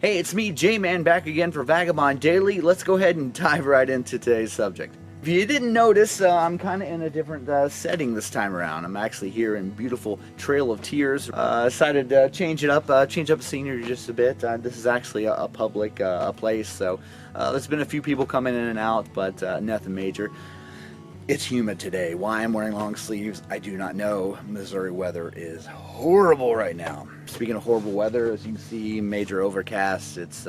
Hey, it's me, J-Man, back again for Vagabond Daily. Let's go ahead and dive right into today's subject. If you didn't notice, I'm kind of in a different setting this time around. I'm actually here in beautiful Trail of Tears. Decided to change the scenery just a bit. This is actually a public place, so there's been a few people coming in and out, but nothing major. It's humid today. Why I'm wearing long sleeves, I do not know. Missouri weather is horrible right now. Speaking of horrible weather, as you can see, major overcast. It's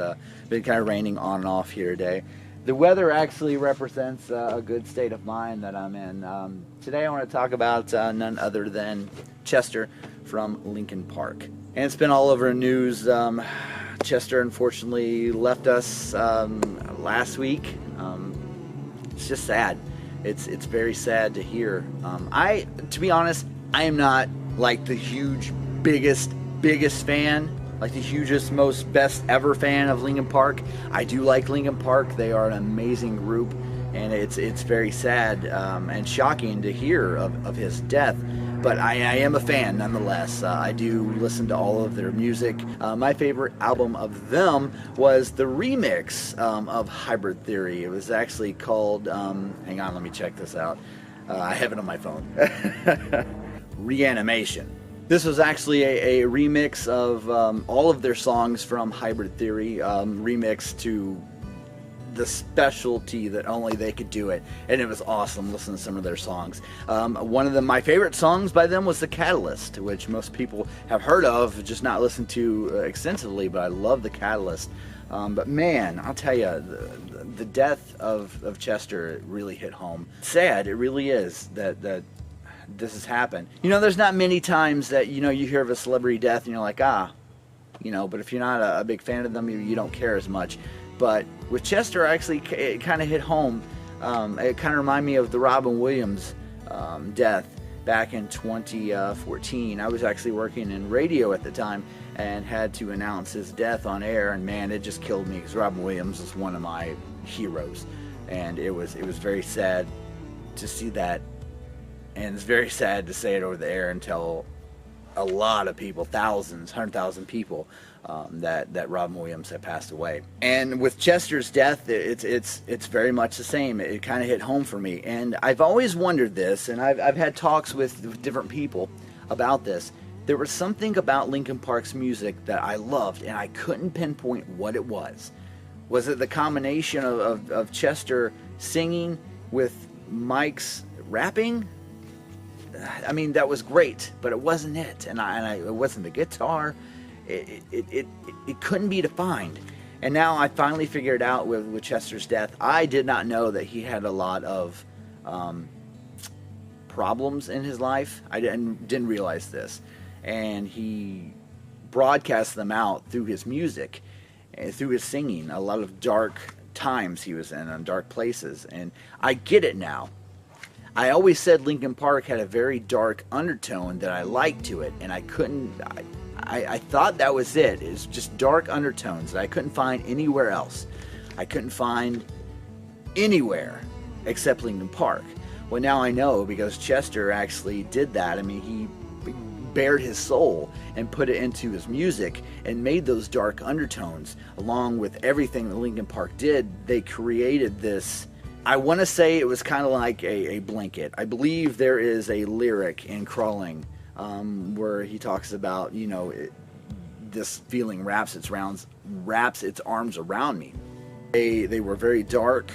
been kind of raining on and off here today. The weather actually represents a good state of mind that I'm in. Today I want to talk about none other than Chester from Linkin Park. And it's been all over the news. Chester unfortunately left us last week. It's just sad. It's very sad to hear. To be honest, I am not like the biggest fan, like the hugest, most best ever fan of Linkin Park. I do like Linkin Park. They are an amazing group, and it's very sad and shocking to hear of his death. But I am a fan nonetheless. I do listen to all of their music. My favorite album of them was the remix of Hybrid Theory. It was actually called, hang on, let me check this out. I have it on my phone. Reanimation. This was actually a remix of all of their songs from Hybrid Theory, remixed to the specialty that only they could do it, and it was awesome listening to some of their songs. One of my favorite songs by them was The Catalyst, which most people have heard of, just not listened to extensively, but I love The Catalyst. But man, I'll tell you, the death of Chester really hit home. Sad, it really is, that this has happened. You know, there's not many times that, you hear of a celebrity death and you're like, but if you're not a big fan of them, you don't care as much. But with Chester, actually, it kind of hit home. It kind of reminded me of the Robin Williams death back in 2014. I was actually working in radio at the time and had to announce his death on air, and man, it just killed me because Robin Williams is one of my heroes, and it was very sad to see that, and it's very sad to say it over the air and tell a lot of people, thousands, 100,000 people, that Robin Williams had passed away. And with Chester's death, it's very much the same. It kind of hit home for me, and I've always wondered this, and I've had talks with different people about this. There was something about Linkin Park's music that I loved, and I couldn't pinpoint what it was. Was it the combination of Chester singing with Mike's rapping? I mean, that was great, but it wasn't it, and it wasn't the guitar. It couldn't be defined. And now I finally figured out with Chester's death. I did not know that he had a lot of problems in his life. I didn't realize this, and he broadcast them out through his music and through his singing. A lot of dark times he was in, and dark places, and I get it now. I always said Linkin Park had a very dark undertone that I liked to it, and I thought that was it. It was just dark undertones that I couldn't find anywhere else. I couldn't find anywhere except Linkin Park. Well, now I know, because Chester actually did that. I mean, he bared his soul and put it into his music and made those dark undertones. Along with everything that Linkin Park did, they created this. I want to say it was kind of like a blanket. I believe there is a lyric in Crawling where he talks about, this feeling wraps its arms around me. They were very dark.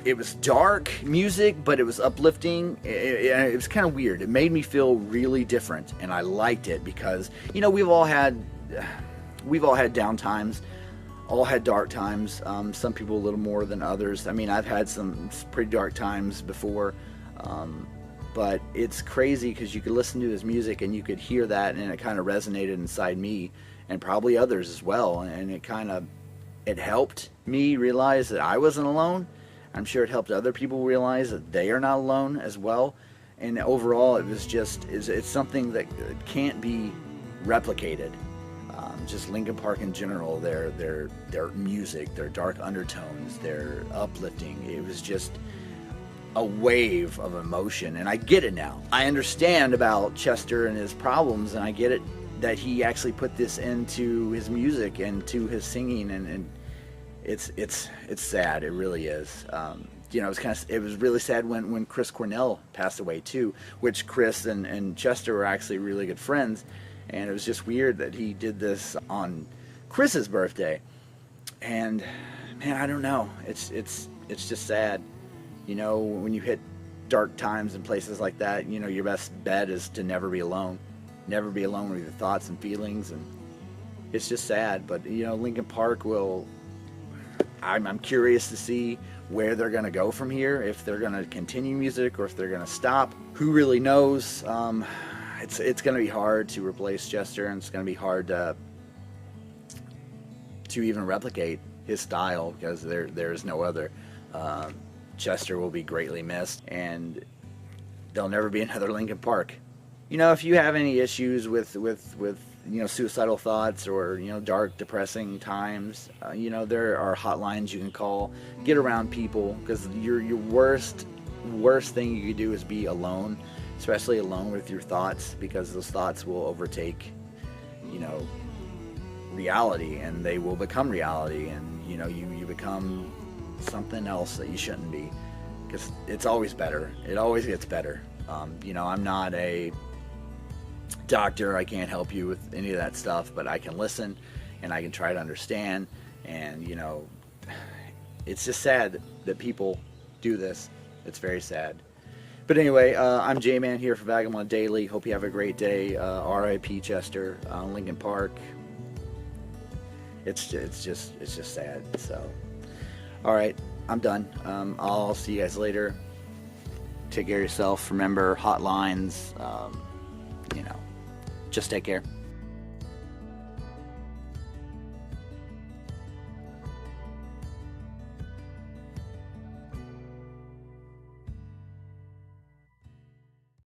It was dark music, but it was uplifting. It was kind of weird. It made me feel really different, and I liked it because, we've all had down times. All had dark times, some people a little more than others. I mean, I've had some pretty dark times before, but it's crazy because you could listen to his music and you could hear that, and it kind of resonated inside me and probably others as well, and it helped me realize that I wasn't alone. I'm sure it helped other people realize that they are not alone as well, and overall it was it's something that can't be replicated. Just Linkin Park in general, their music, their dark undertones, their uplifting. It was just a wave of emotion, and I get it now. I understand about Chester and his problems, and I get it that he actually put this into his music and to his singing, and it's sad. It really is. It was really sad when Chris Cornell passed away too, which Chris and Chester were actually really good friends, and it was just weird that he did this on Chris's birthday. And man, I don't know. It's just sad. When you hit dark times in places like that, your best bet is to never be alone. Never be alone with your thoughts and feelings, and it's just sad. But Linkin Park will. I'm curious to see where they're going to go from here. If they're going to continue music or if they're going to stop, who really knows? It's going to be hard to replace Chester, and it's going to be hard to even replicate his style, because there is no other. Chester will be greatly missed, and there'll never be another Linkin Park. If you have any issues with suicidal thoughts or dark, depressing times, there are hotlines you can call. Get around people, because your worst thing you could do is be alone, especially alone with your thoughts, because those thoughts will overtake reality, and they will become reality, and you become something else that you shouldn't be, because it's always better. It always gets better. I'm not a doctor. I can't help you with any of that stuff, but I can listen and I can try to understand. And it's just sad that people do this. It's very sad. But anyway, I'm J-Man here for Vagabond Daily. Hope you have a great day. R.I.P. Chester, Linkin Park. It's just sad. So, all right, I'm done. I'll see you guys later. Take care of yourself. Remember, hotlines. Just take care.